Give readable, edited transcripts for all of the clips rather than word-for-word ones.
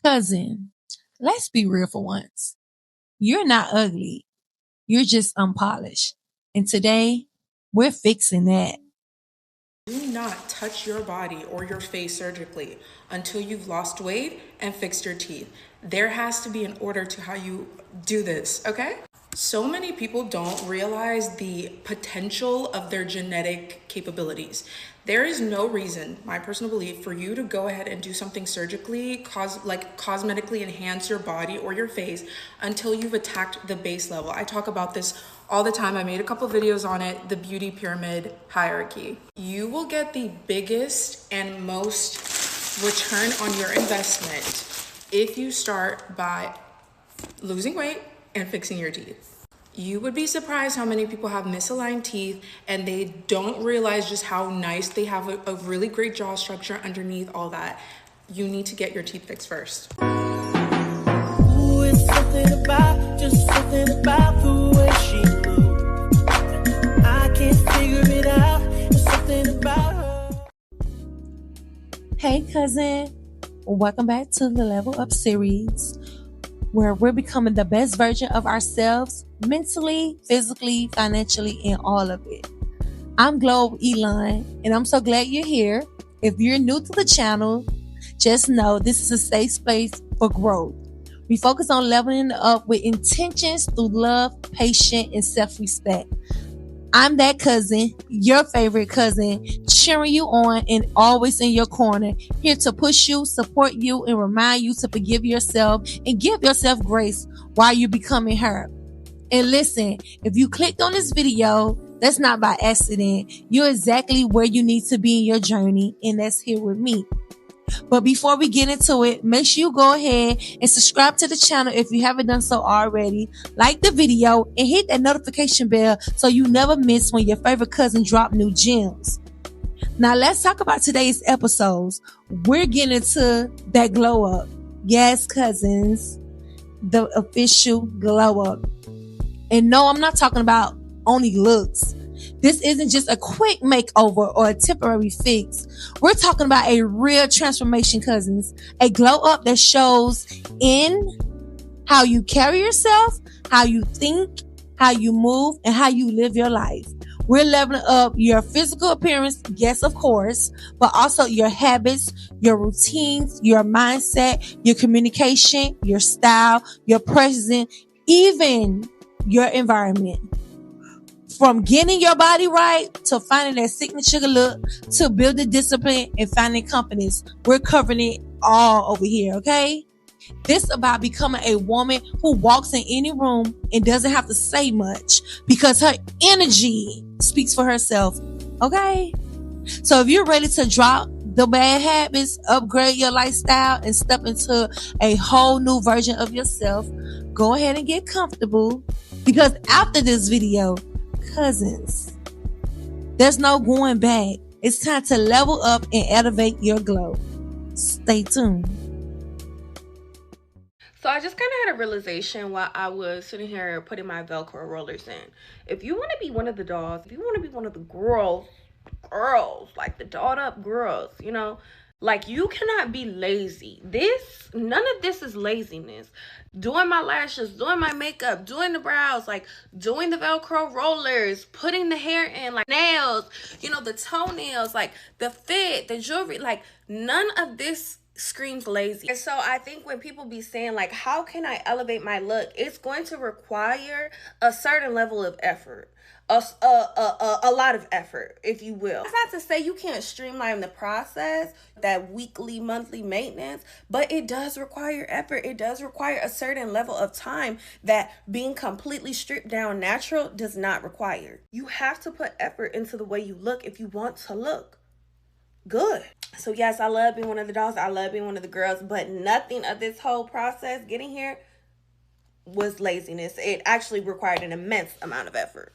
Cousin, let's be real for once. You're not ugly. You're just unpolished. And today, we're fixing that. Do not touch your body or your face surgically until you've lost weight and fixed your teeth. There has to be an order to how you do this, okay? So many people don't realize the potential of their genetic capabilities. There is no reason, my personal belief, for you to go ahead and do something surgically, cosmetically enhance your body or your face until you've attacked the base level. I talk about this all the time. I made a couple videos on it, the beauty pyramid hierarchy. You will get the biggest and most return on your investment if you start by losing weight and fixing your teeth. You would be surprised how many people have misaligned teeth and they don't realize just how nice they have a really great jaw structure underneath all that. You need to get your teeth fixed first. Ooh, it's something about the way she moves. I can't figure it out. It's something about her. Hey, cousin. Welcome back to the Level Up series, where we're becoming the best version of ourselves mentally, physically, financially, and all of it. I'm Globe Elon, and I'm so glad you're here. If you're new to the channel, just know this is a safe space for growth. We focus on leveling up with intentions through love, patience, and self-respect. I'm that cousin, your favorite cousin, cheering you on and always in your corner, here to push you, support you, and remind you to forgive yourself and give yourself grace while you're becoming her. And listen, if you clicked on this video, that's not by accident. You're exactly where you need to be in your journey, and that's here with me. But before we get into it, make sure you go ahead and subscribe to the channel if you haven't done so already. Like the video and hit that notification bell so you never miss when your favorite cousin drop new gems. Now let's talk about today's episodes. We're getting into that glow up. Yes, cousins, the official glow up. And no, I'm not talking about only looks. This isn't just a quick makeover or a temporary fix. We're talking about a real transformation, cousins. A glow up that shows in how you carry yourself, how you think, how you move, and how you live your life. We're leveling up your physical appearance, yes, of course, but also your habits, your routines, your mindset, your communication, your style, your presence, even your environment. From getting your body right to finding that signature look to building discipline and finding confidence. We're covering it all over here, okay? This is about becoming a woman who walks in any room and doesn't have to say much because her energy speaks for herself, okay? So if you're ready to drop the bad habits, upgrade your lifestyle, and step into a whole new version of yourself, go ahead and get comfortable because after this video, cousins, there's no going back. It's time to level up and elevate your glow. Stay tuned. So I just kind of had a realization while I was sitting here putting my Velcro rollers in. If you want to be one of the dolls, if you want to be one of the girls, like the dolled up girls, like you cannot be lazy. None of this is laziness. Doing my lashes, doing my makeup, doing the brows, like doing the Velcro rollers, putting the hair in, like nails, the toenails, like the fit, the jewelry, like none of this screams lazy. And so I think when people be saying like, how can I elevate my look? It's going to require a certain level of effort. A lot of effort, if you will. That's not to say you can't streamline the process, that weekly, monthly maintenance, but it does require effort. It does require a certain level of time that being completely stripped down natural does not require. You have to put effort into the way you look if you want to look good. So yes, I love being one of the dolls. I love being one of the girls, but nothing of this whole process getting here was laziness. It actually required an immense amount of effort.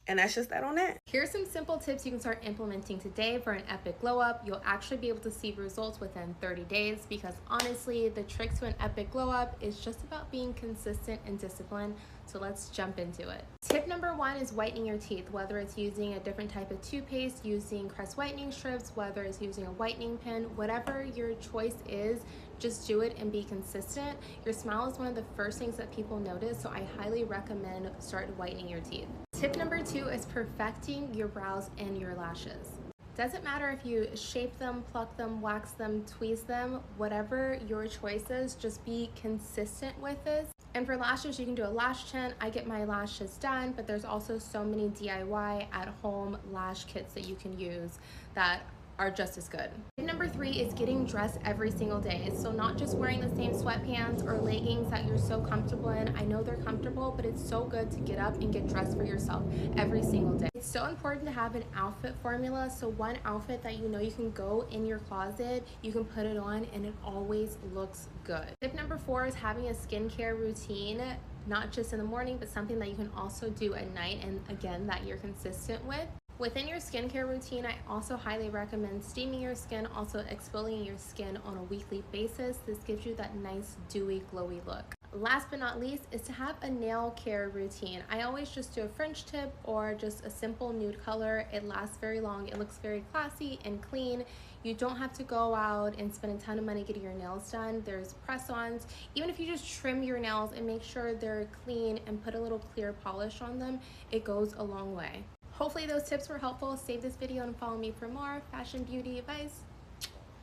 And that's just that on that. Here's some simple tips you can start implementing today for an epic glow up. You'll actually be able to see results within 30 days because honestly, the trick to an epic glow up is just about being consistent and disciplined. So let's jump into it. Tip number 1 is whitening your teeth, whether it's using a different type of toothpaste, using Crest whitening strips, whether it's using a whitening pen, whatever your choice is, Just do it and be consistent. Your smile is one of the first things that people notice, so I highly recommend start whitening your teeth. Tip number 2 is perfecting your brows and your lashes. Doesn't matter if you shape them, pluck them, wax them, tweeze them, whatever your choice is, just be consistent with this. And for lashes, you can do a lash tint. I get my lashes done, but there's also so many DIY at home lash kits that you can use that are just as good. Tip number 3 is getting dressed every single day. So not just wearing the same sweatpants or leggings that you're so comfortable in. I know they're comfortable, but it's so good to get up and get dressed for yourself every single day. It's so important to have an outfit formula. So one outfit that you know you can go in your closet, you can put it on and it always looks good. Tip number 4 is having a skincare routine, not just in the morning, but something that you can also do at night, and again, that you're consistent with. Within your skincare routine, I also highly recommend steaming your skin, also exfoliating your skin on a weekly basis. This gives you that nice, dewy, glowy look. Last but not least is to have a nail care routine. I always just do a French tip or just a simple nude color. It lasts very long. It looks very classy and clean. You don't have to go out and spend a ton of money getting your nails done. There's press-ons. Even if you just trim your nails and make sure they're clean and put a little clear polish on them, it goes a long way. Hopefully those tips were helpful. Save this video and follow me for more fashion beauty advice.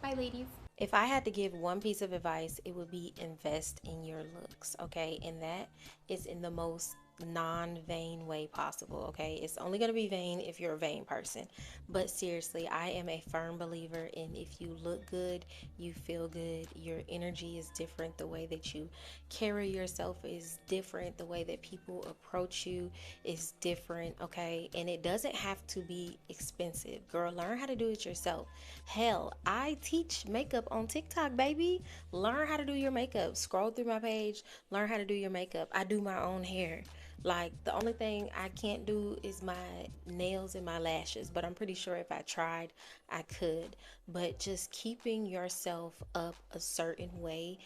Bye, ladies. If I had to give one piece of advice, it would be invest in your looks, okay? And that is in the most non-vain way possible, okay? It's only going to be vain if you're a vain person. But seriously, I am a firm believer in if you look good, you feel good, your energy is different, the way that you carry yourself is different, the way that people approach you is different, okay? And it doesn't have to be expensive. Girl, learn how to do it yourself. Hell, I teach makeup on TikTok, baby. Learn how to do your makeup. Scroll through my page, learn how to do your makeup. I do my own hair. Like, the only thing I can't do is my nails and my lashes, but I'm pretty sure if I tried, I could. But just keeping yourself up a certain way,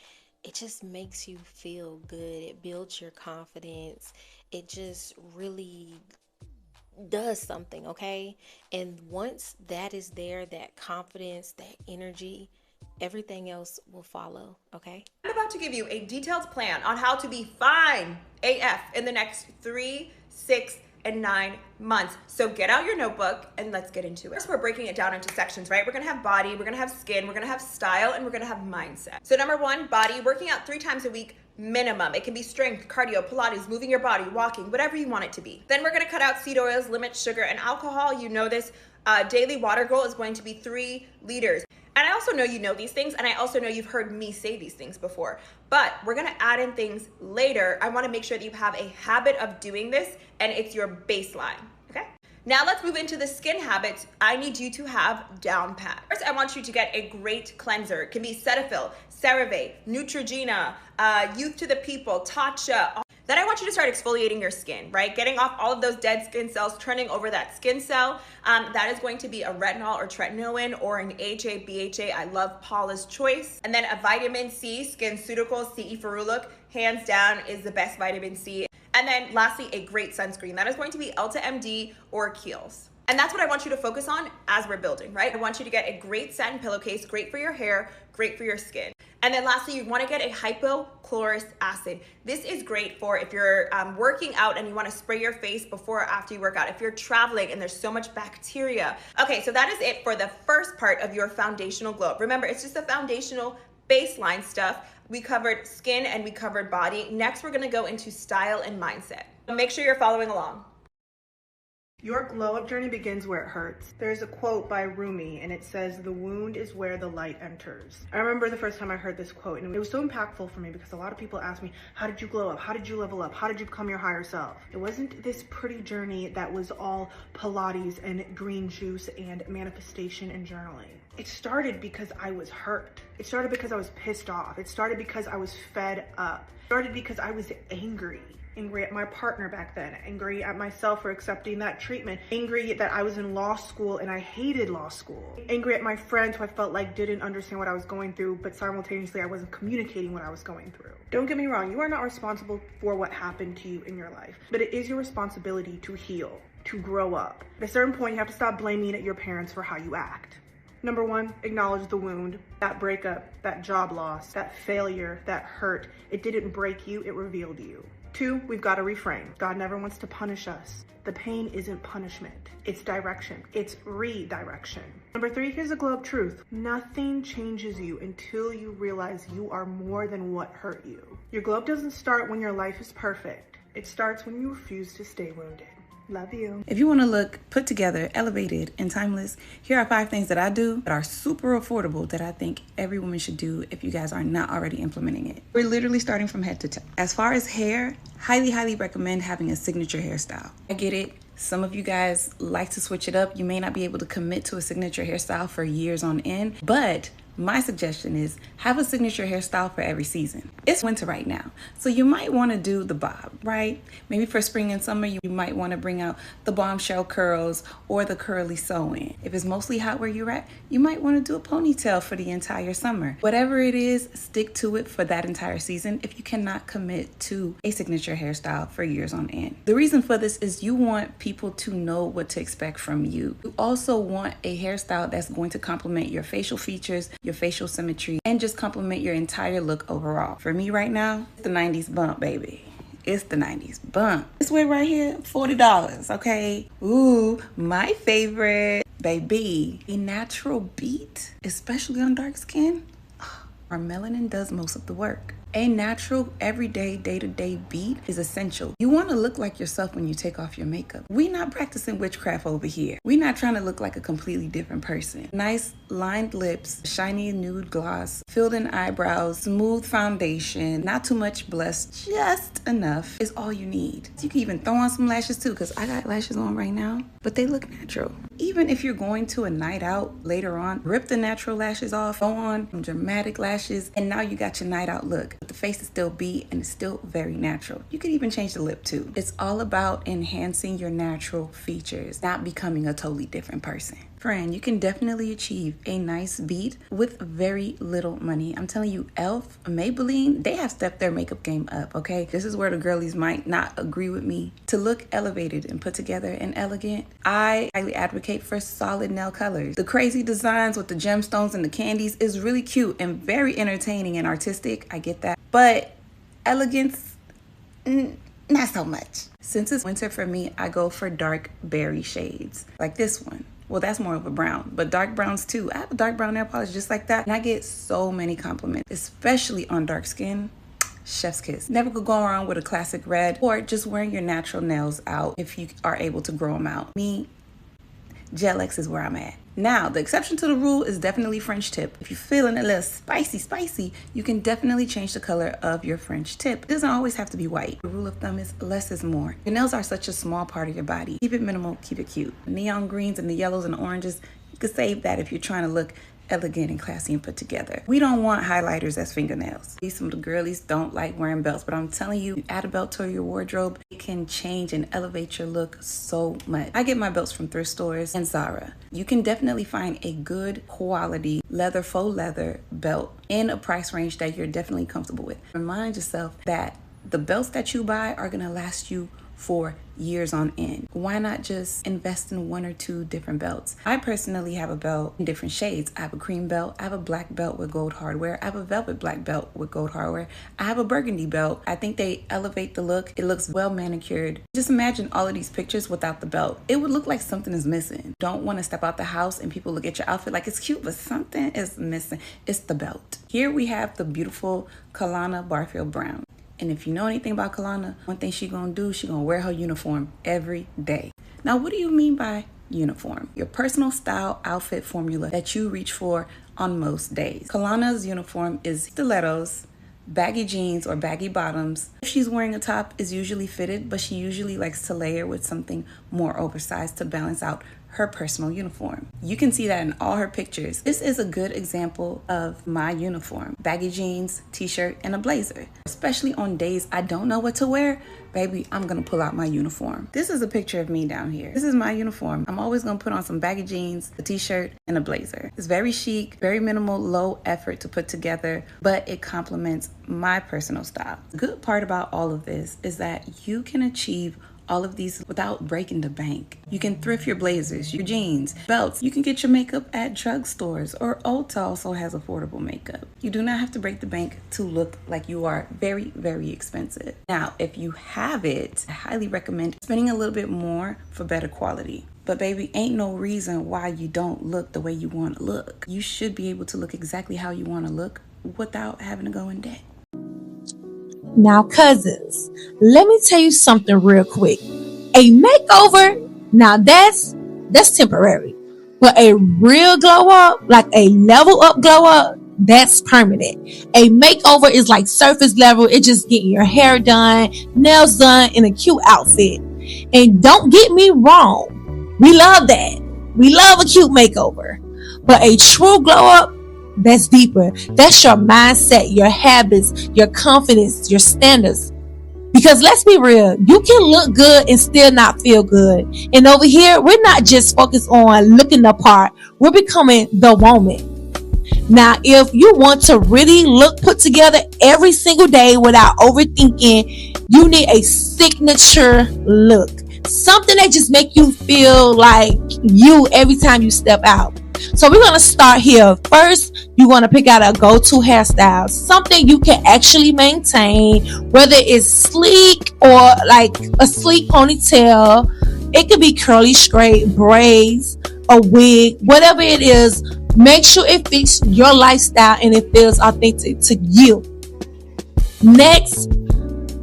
it just makes you feel good. It builds your confidence. It just really does something, okay? And once that is there, that confidence, that energy, everything else will follow, okay? I'm about to give you a detailed plan on how to be fine AF in the next 3, 6, and 9 months. So get out your notebook and let's get into it. First, we're breaking it down into sections, right? We're gonna have body, we're gonna have skin, we're gonna have style, and we're gonna have mindset. So number 1, body, working out 3 times a week minimum. It can be strength, cardio, Pilates, moving your body, walking, whatever you want it to be. Then we're gonna cut out seed oils, limit sugar and alcohol. You know this. Daily water goal is going to be 3 liters. And I also know you know these things, and I also know you've heard me say these things before, but we're gonna add in things later. I wanna make sure that you have a habit of doing this and it's your baseline, okay? Now let's move into the skin habits I need you to have down pat. First, I want you to get a great cleanser. It can be Cetaphil, CeraVe, Neutrogena, Youth to the People, Tatcha. Then I want you to start exfoliating your skin, right? Getting off all of those dead skin cells, turning over that skin cell. That is going to be a retinol or tretinoin or an AHA, BHA. I love Paula's Choice. And then a vitamin C, SkinCeuticals, CE Feruluc, hands down is the best vitamin C. And then lastly, a great sunscreen. That is going to be Elta MD or Kiehl's. And that's what I want you to focus on as we're building, right? I want you to get a great satin pillowcase, great for your hair, great for your skin. And then lastly, you want to get a hypochlorous acid. This is great for if you're working out and you want to spray your face before or after you work out. If you're traveling and there's so much bacteria. Okay, so that is it for the first part of your foundational glow up. Remember, it's just the foundational baseline stuff. We covered skin and we covered body. Next, we're going to go into style and mindset. Make sure you're following along. Your glow up journey begins where it hurts. There's a quote by Rumi and it says, "The wound is where the light enters." I remember the first time I heard this quote and it was so impactful for me because a lot of people ask me, how did you glow up? How did you level up? How did you become your higher self? It wasn't this pretty journey that was all Pilates and green juice and manifestation and journaling. It started because I was hurt. It started because I was pissed off. It started because I was fed up. It started because I was angry at my partner back then, angry at myself for accepting that treatment, angry that I was in law school and I hated law school, angry at my friends who I felt like didn't understand what I was going through, but simultaneously I wasn't communicating what I was going through. Don't get me wrong, you are not responsible for what happened to you in your life, but it is your responsibility to heal, to grow up. At a certain point, you have to stop blaming your parents for how you act. Number one, acknowledge the wound, that breakup, that job loss, that failure, that hurt. It didn't break you, it revealed you. Two, we've got to reframe. God never wants to punish us. The pain isn't punishment, it's direction, it's redirection. Number three, here's a glow up truth. Nothing changes you until you realize you are more than what hurt you. Your glow up doesn't start when your life is perfect. It starts when you refuse to stay wounded. Love you. If you want to look put together, elevated, and timeless, here are 5 things that I do that are super affordable that I think every woman should do if you guys are not already implementing it. We're literally starting from head to toe. As far as hair, highly recommend having a signature hairstyle. I get it. Some of you guys like to switch it up. You may not be able to commit to a signature hairstyle for years on end, but my suggestion is have a signature hairstyle for every season. It's winter right now, so you might want to do the bob, right? Maybe for spring and summer, you might want to bring out the bombshell curls or the curly sew-in. If it's mostly hot where you're at, you might want to do a ponytail for the entire summer. Whatever it is, stick to it for that entire season if you cannot commit to a signature hairstyle for years on end. The reason for this is you want people to know what to expect from you. You also want a hairstyle that's going to complement your facial features, your facial symmetry, and just complement your entire look overall. For me right now, it's the 90s bump, baby. It's the 90s bump. This wig right here, $40, okay? Ooh, my favorite, baby. A natural beat, especially on dark skin, our melanin does most of the work. A natural, everyday, day-to-day beat is essential. You want to look like yourself when you take off your makeup. We're not practicing witchcraft over here. We're not trying to look like a completely different person. Nice lined lips, shiny nude gloss, filled in eyebrows, smooth foundation, not too much blush, just enough is all you need. You can even throw on some lashes too, because I got lashes on right now, but they look natural. Even if you're going to a night out later on, rip the natural lashes off, throw on some dramatic lashes, and now you got your night out look. But the face is still beat and it's still very natural. You could even change the lip too. It's all about enhancing your natural features, not becoming a totally different person. Friend, you can definitely achieve a nice beat with very little money. I'm telling you, e.l.f., Maybelline, they have stepped their makeup game up, okay? This is where the girlies might not agree with me. To look elevated and put together and elegant, I highly advocate for solid nail colors. The crazy designs with the gemstones and the candies is really cute and very entertaining and artistic. I get that. But elegance, not so much. Since it's winter for me, I go for dark berry shades like this one. Well, that's more of a brown, but dark browns too. I have a dark brown nail polish just like that, and I get so many compliments, especially on dark skin. Chef's kiss. Never could go around with a classic red or just wearing your natural nails out if you are able to grow them out. Me, Gel X is where I'm at. Now, the exception to the rule is definitely French tip. If you're feeling a little spicy, you can definitely change the color of your French tip. It doesn't always have to be white. The rule of thumb is less is more. Your nails are such a small part of your body. Keep it minimal, keep it cute. The neon greens and the yellows and the oranges, you could save that if you're trying to look elegant and classy and put together. We don't want highlighters as fingernails. Some of the girlies don't like wearing belts, but I'm telling you, add a belt to your wardrobe, it can change and elevate your look so much. I get my belts from thrift stores and Zara. You can definitely find a good quality leather, faux leather belt in a price range that you're definitely comfortable with. Remind yourself that the belts that you buy are gonna last you for years on end. Why not just invest in 1 or 2 different belts? I personally have a belt in different shades. I have a cream belt, I have a black belt with gold hardware, I have a velvet black belt with gold hardware, I have a burgundy belt. I think they elevate the look. It looks well manicured. Just imagine all of these pictures without the belt. It would look like something is missing. Don't want to step out the house and people look at your outfit like it's cute, but something is missing. It's the belt. Here we have the beautiful Kalana Barfield Brown. And if you know anything about Kalana, one thing she gonna do, she gonna wear her uniform every day. Now, what do you mean by uniform? Your personal style outfit formula that you reach for on most days. Kalana's uniform is stilettos, baggy jeans or baggy bottoms. If she's wearing a top, it's usually fitted, but she usually likes to layer with something more oversized to balance out her personal uniform. You can see that in all her pictures. This is a good example of my uniform. Baggy jeans, t-shirt, and a blazer. Especially on days I don't know what to wear, baby, I'm gonna pull out my uniform. This is a picture of me down here. This is my uniform. I'm always gonna put on some baggy jeans, a t-shirt, and a blazer. It's very chic, very minimal, low effort to put together, but it complements my personal style. The good part about all of this is that you can achieve all of these without breaking the bank. You can thrift your blazers, your jeans, belts. You can get your makeup at drugstores, or Ulta also has affordable makeup. You do not have to break the bank to look like you are very, very expensive. Now, if you have it, I highly recommend spending a little bit more for better quality. But baby, ain't no reason why you don't look the way you want to look. You should be able to look exactly how you want to look without having to go in debt. Now, cousins, let me tell you something real quick. A makeover, now that's temporary. But a real glow up, like a level up glow up, that's permanent. A makeover is like surface level. It's just getting your hair done, nails done, in a cute outfit. And don't get me wrong, we love that. We love a cute makeover. But a true glow up, that's deeper. That's your mindset, your habits, your confidence, your standards. Because let's be real, you can look good and still not feel good. And over here, we're not just focused on looking the part. We're becoming the woman. Now, if you want to really look put together every single day without overthinking, you need a signature look. Something that just make you feel like you every time you step out. So we're going to start here. First, you want to pick out a go-to hairstyle. Something you can actually maintain, whether it's sleek or like a sleek ponytail. It could be curly straight, braids, a wig, whatever it is. Make sure it fits your lifestyle and it feels authentic to you. Next,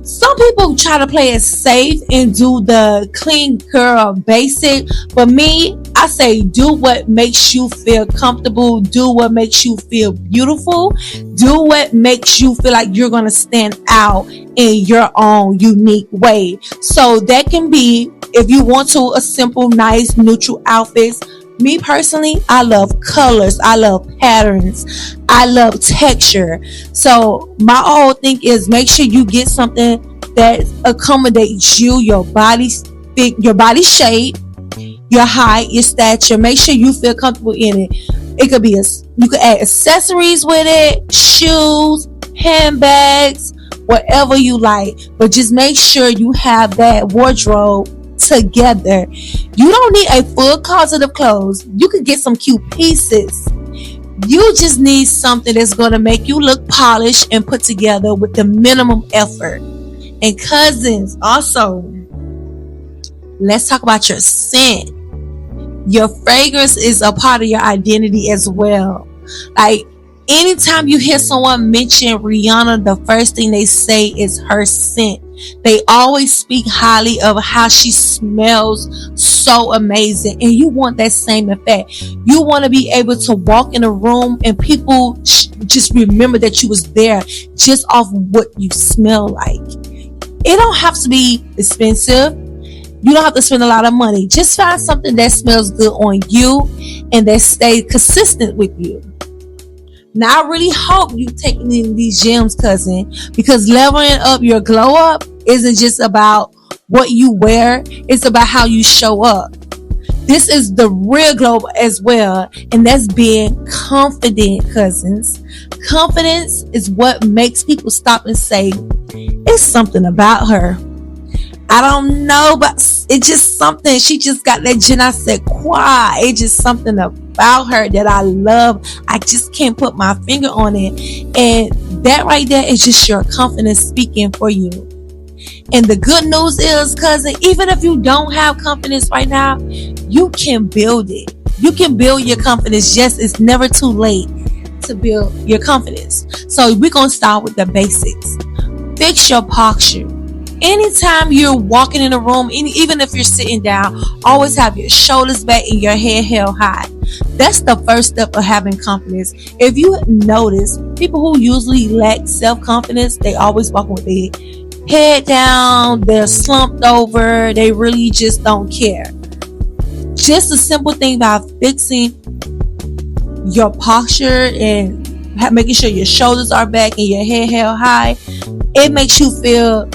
some people try to play it safe and do the clean girl basic. But me, I say do what makes you feel comfortable. Do what makes you feel beautiful. Do what makes you feel like you're going to stand out in your own unique way. So that can be, if you want to, a simple, nice, neutral outfits. Me personally, I love colors. I love patterns. I love texture. So my whole thing is make sure you get something that accommodates you, your body fit, your body shape, your height, your stature. Make sure you feel comfortable in it. It could be you could add accessories with it, shoes, handbags, whatever you like. But just make sure you have that wardrobe together. You don't need a full closet of clothes. You could get some cute pieces. You just need something that's going to make you look polished and put together with the minimum effort. And cousins, also, let's talk about your scent. Your fragrance is a part of your identity as well. Like, anytime you hear someone mention Rihanna, the first thing they say is her scent. They always speak highly of how she smells so amazing. And you want that same effect. You want to be able to walk in a room and people just remember that you was there just off what you smell like. It don't have to be expensive. You don't have to spend a lot of money. Just find something that smells good on you and that stays consistent with you. Now, I really hope you've taken in these gems, cousin, because leveling up your glow up isn't just about what you wear. It's about how you show up. This is the real glow up as well, and that's being confident, cousins. Confidence is what makes people stop and say, it's something about her. I don't know, but it's just something. She just got that je ne sais quoi. It's just something about her that I love. I just can't put my finger on it. And that right there is just your confidence speaking for you. And the good news is, cousin, even if you don't have confidence right now, you can build it. You can build your confidence. Yes, it's never too late to build your confidence. So we're going to start with the basics. Fix your posture. Anytime you're walking in a room, even if you're sitting down, always have your shoulders back and your head held high. That's the first step of having confidence. If you notice, people who usually lack self-confidence, they always walking with their head down, they're slumped over, they really just don't care. Just a simple thing about fixing your posture and making sure your shoulders are back and your head held high, it makes you feel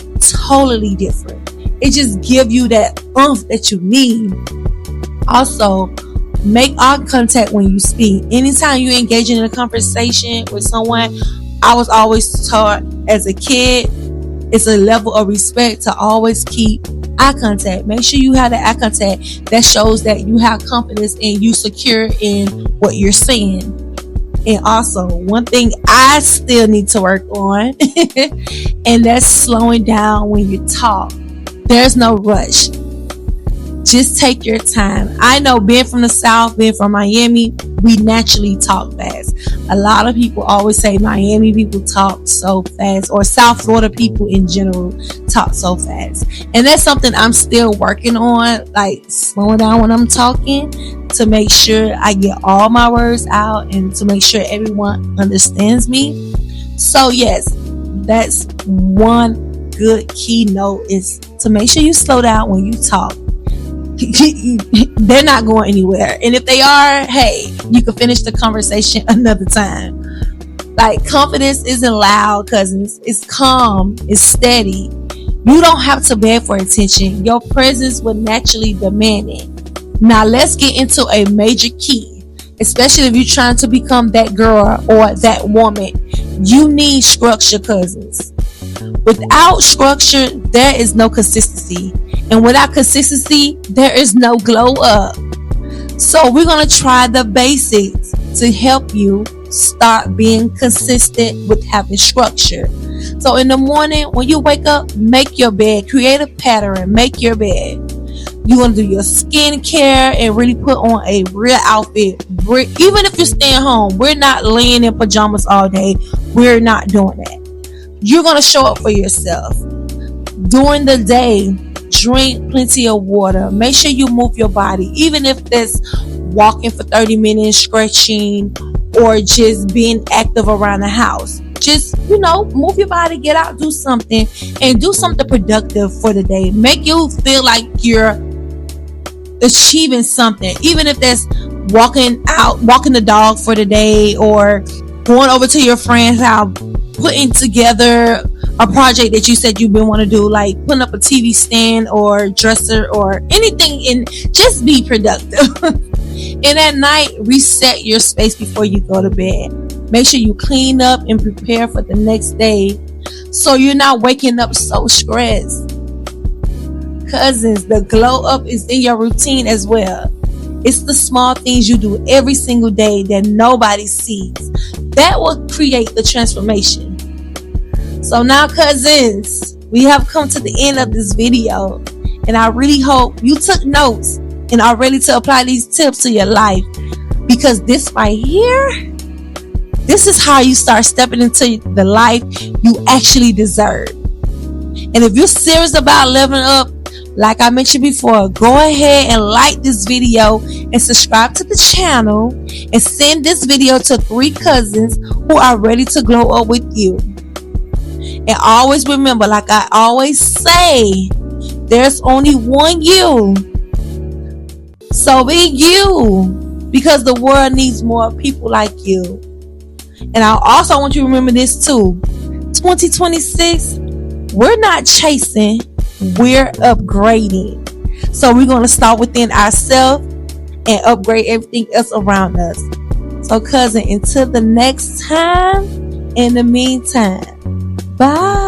totally different. It just gives you that oomph that you need. Also, make eye contact when you speak. Anytime you're engaging in a conversation with someone, I was always taught as a kid, it's a level of respect to always keep eye contact. Make sure you have the eye contact that shows that you have confidence and you secure in what you're saying. And also, one thing I still need to work on, and that's slowing down when you talk. There's no rush. Just take your time. I know, being from the South, being from Miami, we naturally talk fast. A lot of people always say Miami people talk so fast, or South Florida people in general talk so fast. And that's something I'm still working on, like slowing down when I'm talking to make sure I get all my words out and to make sure everyone understands me. So yes, that's one good key note, is to make sure you slow down when you talk. They're not going anywhere, and if they are, hey, you can finish the conversation another time. Like, confidence isn't loud, cousins. It's calm, it's steady. You don't have to beg for attention. Your presence will naturally demand it. Now let's get into a major key, especially if you're trying to become that girl or that woman. You need structure, cousins. Without structure, there is no consistency. And without consistency, there is no glow up. So we're going to try the basics to help you start being consistent with having structure. So in the morning, when you wake up, make your bed. Create a pattern. Make your bed. You're going to do your skincare and really put on a real outfit. Even if you're staying home, we're not laying in pajamas all day. We're not doing that. You're going to show up for yourself. During the day, drink plenty of water. Make sure you move your body, even if that's walking for 30 minutes, stretching, or just being active around the house. Just, move your body, get out, do something, and do something productive for the day. Make you feel like you're achieving something, even if that's walking the dog for the day, or going over to your friend's house, putting together a project that you said you've been want to do, like putting up a TV stand or dresser or anything, and just be productive. And at night, reset your space before you go to bed. Make sure you clean up and prepare for the next day, so you're not waking up so stressed. Cousins, the glow up is in your routine as well. It's the small things you do every single day that nobody sees that will create the transformation. So now, cousins, we have come to the end of this video, and I really hope you took notes and are ready to apply these tips to your life, because this right here, this is how you start stepping into the life you actually deserve. And if you're serious about leveling up, like I mentioned before, go ahead and like this video and subscribe to the channel, and send this video to 3 cousins who are ready to glow up with you. And always remember, like I always say, there's only one you. So be you, because the world needs more people like you. And I also want you to remember this too. 2026, we're not chasing, we're upgrading. So we're going to start within ourselves and upgrade everything else around us. So cousin, until the next time, in the meantime, bye.